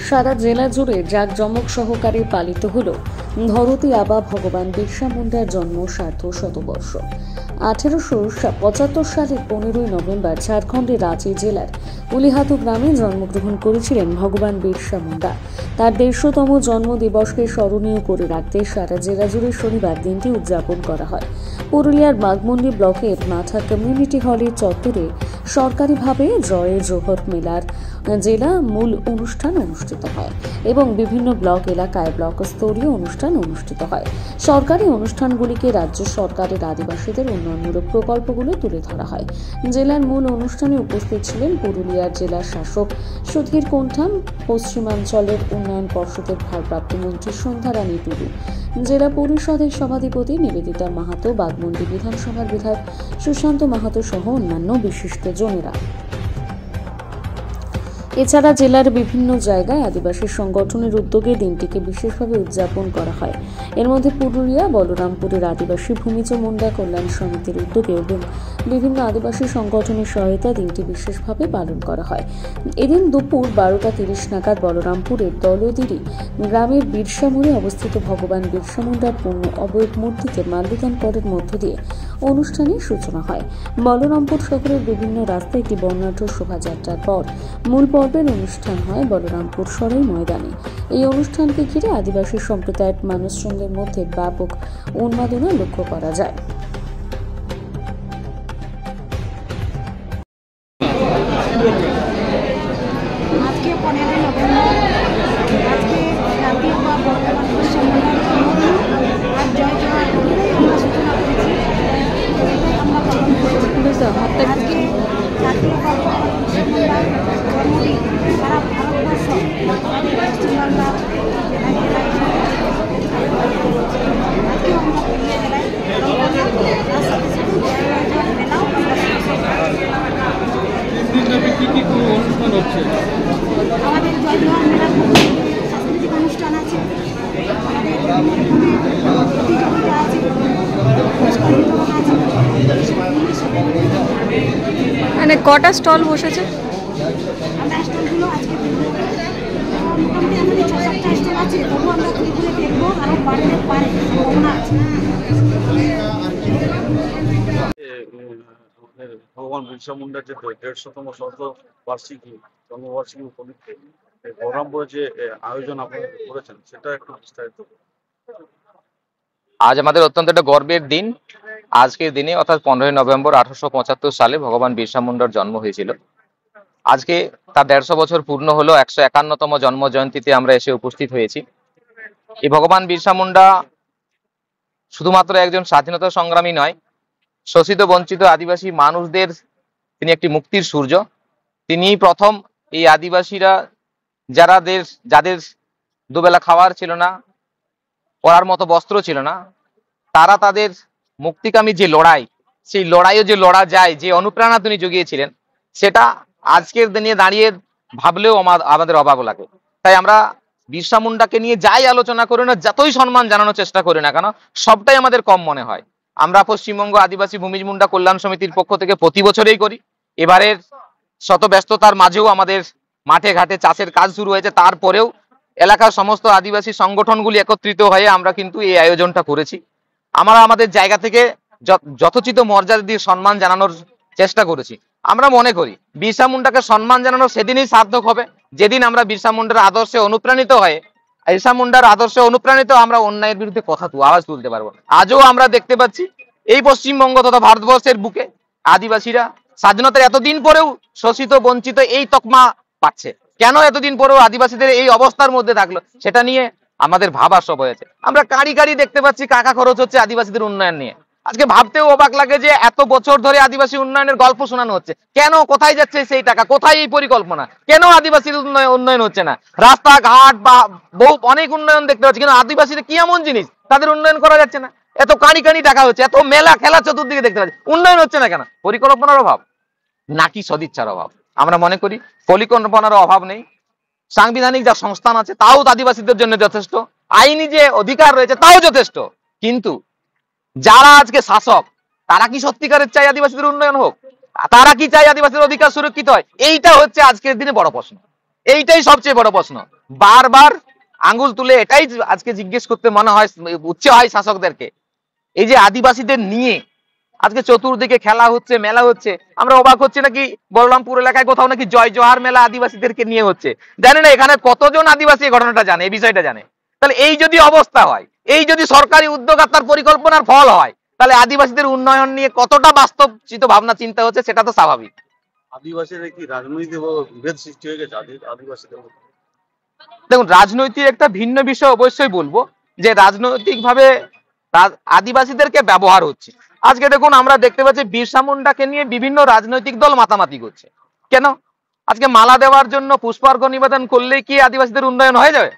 সারা জেলা জুড়ে জাঁকজমক সহকারে পালিত হল ধরতী আবা ভগবান বিরসা মুন্ডার জন্ম সার্ধ শতবর্ষ। 1875 সালের 15ই নভেম্বর ঝাড়খণ্ডের রাঁচি জেলার উলিহাতু গ্রামে জন্মগ্রহণ করেছিলেন ভগবান বিরসা মুন্ডা। তার 150তম জন্মদিবসকে স্মরণীয় করে রাখতে সারা জেলা জুড়ে শনিবার দিনটি উদযাপন করা হয়। পুরুলিয়ার বাঘমুন্ডি ব্লকের মাঠা কমিউনিটি হলের চত্বরে সরকারিভাবে জয় জোহর মেলার জেলা মূল অনুষ্ঠান অনুষ্ঠিত হয় এবং বিভিন্ন ব্লক এলাকায় ব্লক স্তরীয় অনুষ্ঠান অনুষ্ঠিত হয়। সরকারি অনুষ্ঠানগুলিকে রাজ্য সরকারের আদিবাসীদের উন্নয়নমূলক প্রকল্পগুলো তুলে ধরা হয়। জেলার মূল অনুষ্ঠানে উপস্থিত ছিলেন পুরুলিয়ার জেলার শাসক সুধীর কোন্ঠাম, পশ্চিমাঞ্চলের উন্নয়ন পর্ষদের ভারপ্রাপ্ত মন্ত্রী সন্ধ্যা রানী টুডু, জেলা পরিষদের সভাধিপতি নিবেদিতা মাহাতো, বাঘমুন্ডি বিধানসভার বিধায়ক সুশান্ত মাহাতো সহ অন্যান্য বিশিষ্টজনেরা। এছাড়া জেলার বিভিন্ন জায়গায় আদিবাসী সংগঠনের উদ্যোগে দিনটিকে বিশেষভাবে উদযাপন করা হয়। এর মধ্যে পুরুলিয়া বলরামপুরের আদিবাসী ভূমিজ মুন্ডা কল্যাণ সমিতির উদ্যোগে এবং বিভিন্ন আদিবাসী সংগঠনের সহায়তা দিনটি বিশেষভাবে পালন করা হয়। এদিন দুপুর 12টা 30 নাগাদ বলরামপুরের দলদিরি গ্রামের বিরসা মোড়ে অবস্থিত ভগবান বিরসা মুন্ডার পূর্ণ অবয়ব মূর্তিতে মাল্যদান করার মধ্য দিয়ে অনুষ্ঠানের সূচনা হয়। বলরামপুর শহরের বিভিন্ন রাস্তায় একটি বর্ণাঢ্য শোভাযাত্রার পর মূল পর্বের অনুষ্ঠান হয় বলরামপুর সরাই ময়দানে। এই অনুষ্ঠানকে ঘিরে আদিবাসী সম্প্রদায়ের মানুষজনদের মধ্যে ব্যাপক উন্মাদনা লক্ষ্য করা যায়। আজকে 15 নভেম্বর, আজকে জাতীয় বা বর্তমান সম্মেলন আর জয় জয় আমরা সূচনা করেছি, আমরা পালন করেছি। আজকে জাতীয় বা সম্মেলন জন্মদিন সারা ভারতবর্ষ, আমাদের পশ্চিমবাংলা আজকে আমরা পুরুলিয়া জেলায় তার সাথে সাথে মেলাও আমাদের জয় জোহার মেলার সাংস্কৃতিক অনুষ্ঠান আছে, আমাদের প্রতিযোগিতা আছে, পুরস্কার বিতরণ আছে। মানে কটা স্টল বসেছে? আমরা স্টলগুলো আজকে মোটামুটি আমাদের 6-7টা স্টল আছে, তবু আমরা ঘুরে ঘুরে দেখবো, আরও বাড়তে পারে সম্ভাবনা আছে। ভগবান বিরসা মুন্ডার যে 150তম বার্ষিকী জন্মবার্ষিকী উপলক্ষে বলরামপুরে যে আয়োজন আপনারা করেছেন সেটা একটু বিস্তারিত। আজ আমাদের অত্যন্ত একটা গর্বের দিন। আজকের দিনে অর্থাৎ 15ই নভেম্বর 1875 সালে ভগবান বিরসা মুন্ডার জন্ম হয়েছিল। আজকে তার 150 বছর পূর্ণ হলো। 151তম জন্ম জয়ন্তীতে আমরা এসে উপস্থিত হয়েছি। এই ভগবান বিরসা মুন্ডা শুধুমাত্র একজন স্বাধীনতা সংগ্রামী নয়, শোষিত বঞ্চিত আদিবাসী মানুষদের তিনি একটি মুক্তির সূর্য। তিনি প্রথম এই আদিবাসীরা যাদের দুবেলা খাওয়ার ছিল না, পরার মতো বস্ত্র ছিল না, তারা তাদের মুক্তিকামী যে লড়াই, সেই লড়াইও যে লড়া যায়, যে অনুপ্রেরণা তিনি জুগিয়েছিলেন, সেটা আজকের দিনে দাঁড়িয়ে ভাবলেও আমাদের অবাক লাগে। তাই আমরা বিরসা মুন্ডাকে নিয়ে যাই আলোচনা করি না, যতই সম্মান জানানোর চেষ্টা করি না কেন, সবটাই আমাদের কম মনে হয়। আমরা পশ্চিমবঙ্গ আদিবাসী ভূমিজ মুন্ডা কল্যাণ সমিতির পক্ষ থেকে প্রতি বছরেই করি। এবারের শত ব্যস্ততার মাঝেও আমাদের মাঠে ঘাটে চাষের কাজ শুরু হয়েছে, তারপরেও এলাকার সমস্ত আদিবাসী সংগঠনগুলি একত্রিত হয়ে আমরা কিন্তু এই আয়োজনটা করেছি। আমরা আমাদের জায়গা থেকে যথোচিত মর্যাদা দিয়ে সম্মান জানানোর চেষ্টা করেছি। আমরা মনে করি বিরসা মুন্ডাকে সম্মান জানানো সেদিনই সার্থক হবে যেদিন আমরা বিরসা মুন্ডার আদর্শে অনুপ্রাণিত হয়ে আমরা অন্যায়ের বিরুদ্ধে আওয়াজ তুলতে পারবো। আজও আমরা দেখতে পাচ্ছি এই পশ্চিমবঙ্গ তথা ভারতবর্ষের বুকে আদিবাসীরা স্বাধীনতার এতদিন পরেও শোষিত বঞ্চিত এই তকমা পাচ্ছে। কেন এতদিন পরেও আদিবাসীদের এই অবস্থার মধ্যে থাকলো, সেটা নিয়ে আমাদের ভাবার সব হয়েছে। আমরা কাঁড়ি কাঁড়ি দেখতে পাচ্ছি টাকা খরচ হচ্ছে আদিবাসীদের উন্নয়ন নিয়ে। আজকে ভাবতেও অবাক লাগে যে এত বছর ধরে আদিবাসী উন্নয়নের গল্প শোনানো হচ্ছে, কেন, কোথায় যাচ্ছে সেই টাকা, কোথায় এই পরিকল্পনা, কেন আদিবাসীর উন্নয়ন হচ্ছে না? রাস্তাঘাট বা অনেক উন্নয়ন দেখতে পাচ্ছি, কিন্তু আদিবাসীদের কি এমন জিনিস তাদের উন্নয়ন করা যাচ্ছে না? এত কাঁড়ি কাঁড়ি টাকা হচ্ছে, এত মেলা খেলা চতুর্দিকে দেখতে পাচ্ছি, উন্নয়ন হচ্ছে না কেন? পরিকল্পনার অভাব নাকি সদিচ্ছার অভাব? আমরা মনে করি পরিকল্পনার অভাব নেই। সাংবিধানিক যা সংস্থান আছে তাও আদিবাসীদের জন্য যথেষ্ট, আইনি যে অধিকার রয়েছে তাও যথেষ্ট, কিন্তু যারা আজকে শাসক তারা কি সত্যিকারের চাই আদিবাসীদের উন্নয়ন হোক? তারা কি চাই আদিবাসীর অধিকার সুরক্ষিত হয়? এইটা হচ্ছে আজকের দিনে বড় প্রশ্ন। এইটাই সবচেয়ে বড় প্রশ্ন। বারবার আঙ্গুল তুলে এটাই আজকে জিজ্ঞেস করতে মনে হয়, উচ্চ হয় শাসকদেরকে, এই যে আদিবাসীদের নিয়ে আজকে চতুর্দিকে খেলা হচ্ছে, মেলা হচ্ছে, আমরা অবাক হচ্ছে নাকি বলরামপুর এলাকায় কোথাও নাকি জয় জোহার মেলা আদিবাসীদেরকে নিয়ে হচ্ছে। জানেন না এখানে কতজন আদিবাসী এই ঘটনাটা জানে, এই বিষয়টা জানে? তাহলে এই যদি অবস্থা হয়, এই যদি সরকারি উদ্যোগ আর তার পরিকল্পনার ফল হয়, তাহলে আদিবাসীদের উন্নয়ন নিয়ে কতটা বাস্তব ভাবনা চিন্তা হচ্ছে সেটা তো স্বাভাবিক। আদিবাসীদের কি রাজনৈতিক বিভেদ সৃষ্টি হয়ে গেছে আদিবাসীদের মধ্যে? দেখুন, রাজনৈতিক একটা ভিন্ন বিষয় অবশ্যই বলবো, যে রাজনৈতিক ভাবে আদিবাসীদেরকে ব্যবহার হচ্ছে। আজকে দেখুন আমরা দেখতে পাচ্ছি বিরসা মুন্ডাকে নিয়ে বিভিন্ন রাজনৈতিক দল মাতামাতি করছে। কেন? আজকে মালা দেওয়ার জন্য পুষ্পার্ঘ নিবেদন করলেই কি আদিবাসীদের উন্নয়ন হয়ে যাবে?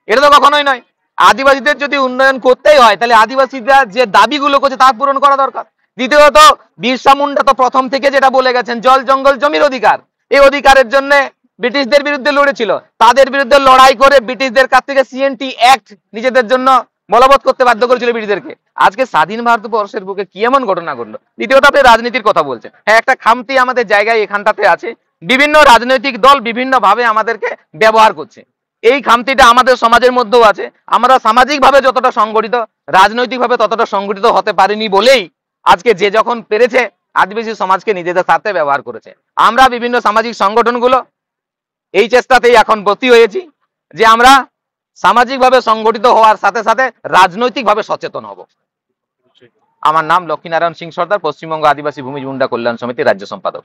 এটা তো কখনোই নয়। আদিবাসীদের যদি উন্নয়ন করতেই হয় তাহলে আদিবাসীরা যে দাবিগুলো করছে তা পূরণ করা দরকার। দ্বিতীয়ত, বিরসা মুন্ডা তো প্রথম থেকে যেটা বলে গেছেন, জল জঙ্গল জমির অধিকার, এই অধিকারের জন্য ব্রিটিশদের বিরুদ্ধে লড়েছিল, তাদের বিরুদ্ধে লড়াই করে ব্রিটিশদের কাছ থেকে সিএনটি অ্যাক্ট নিজেদের জন্য বলবৎ করতে বাধ্য করেছিল ব্রিটিশদেরকে। আজকে স্বাধীন ভারতবর্ষের বুকে কি এমন ঘটনা ঘটলো? দ্বিতীয়ত, আপনি রাজনীতির কথা বলছেন, হ্যাঁ একটা খামতি আমাদের জায়গায় এখানটাতে আছে, বিভিন্ন রাজনৈতিক দল বিভিন্ন ভাবে আমাদেরকে ব্যবহার করছে। এই খামতিটা আমাদের সমাজের মধ্যেও আছে। আমরা সামাজিকভাবে যতটা সংগঠিত, রাজনৈতিকভাবে ততটা সংগঠিত হতে পারিনি বলেই আজকে যে যখন পেরেছে আদিবাসী সমাজকে নিজেদের স্বার্থে ব্যবহার করেছে। আমরা বিভিন্ন সামাজিক সংগঠনগুলো এই চেষ্টাতেই এখন ব্রতী হয়েছি যে আমরা সামাজিকভাবে সংগঠিত হওয়ার সাথে সাথে রাজনৈতিকভাবে সচেতন হব। আমার নাম লক্ষ্মীনারায়ণ সিং সর্দার, পশ্চিমবঙ্গ আদিবাসী ভূমি মুন্ডা কল্যাণ সমিতির রাজ্য সম্পাদক।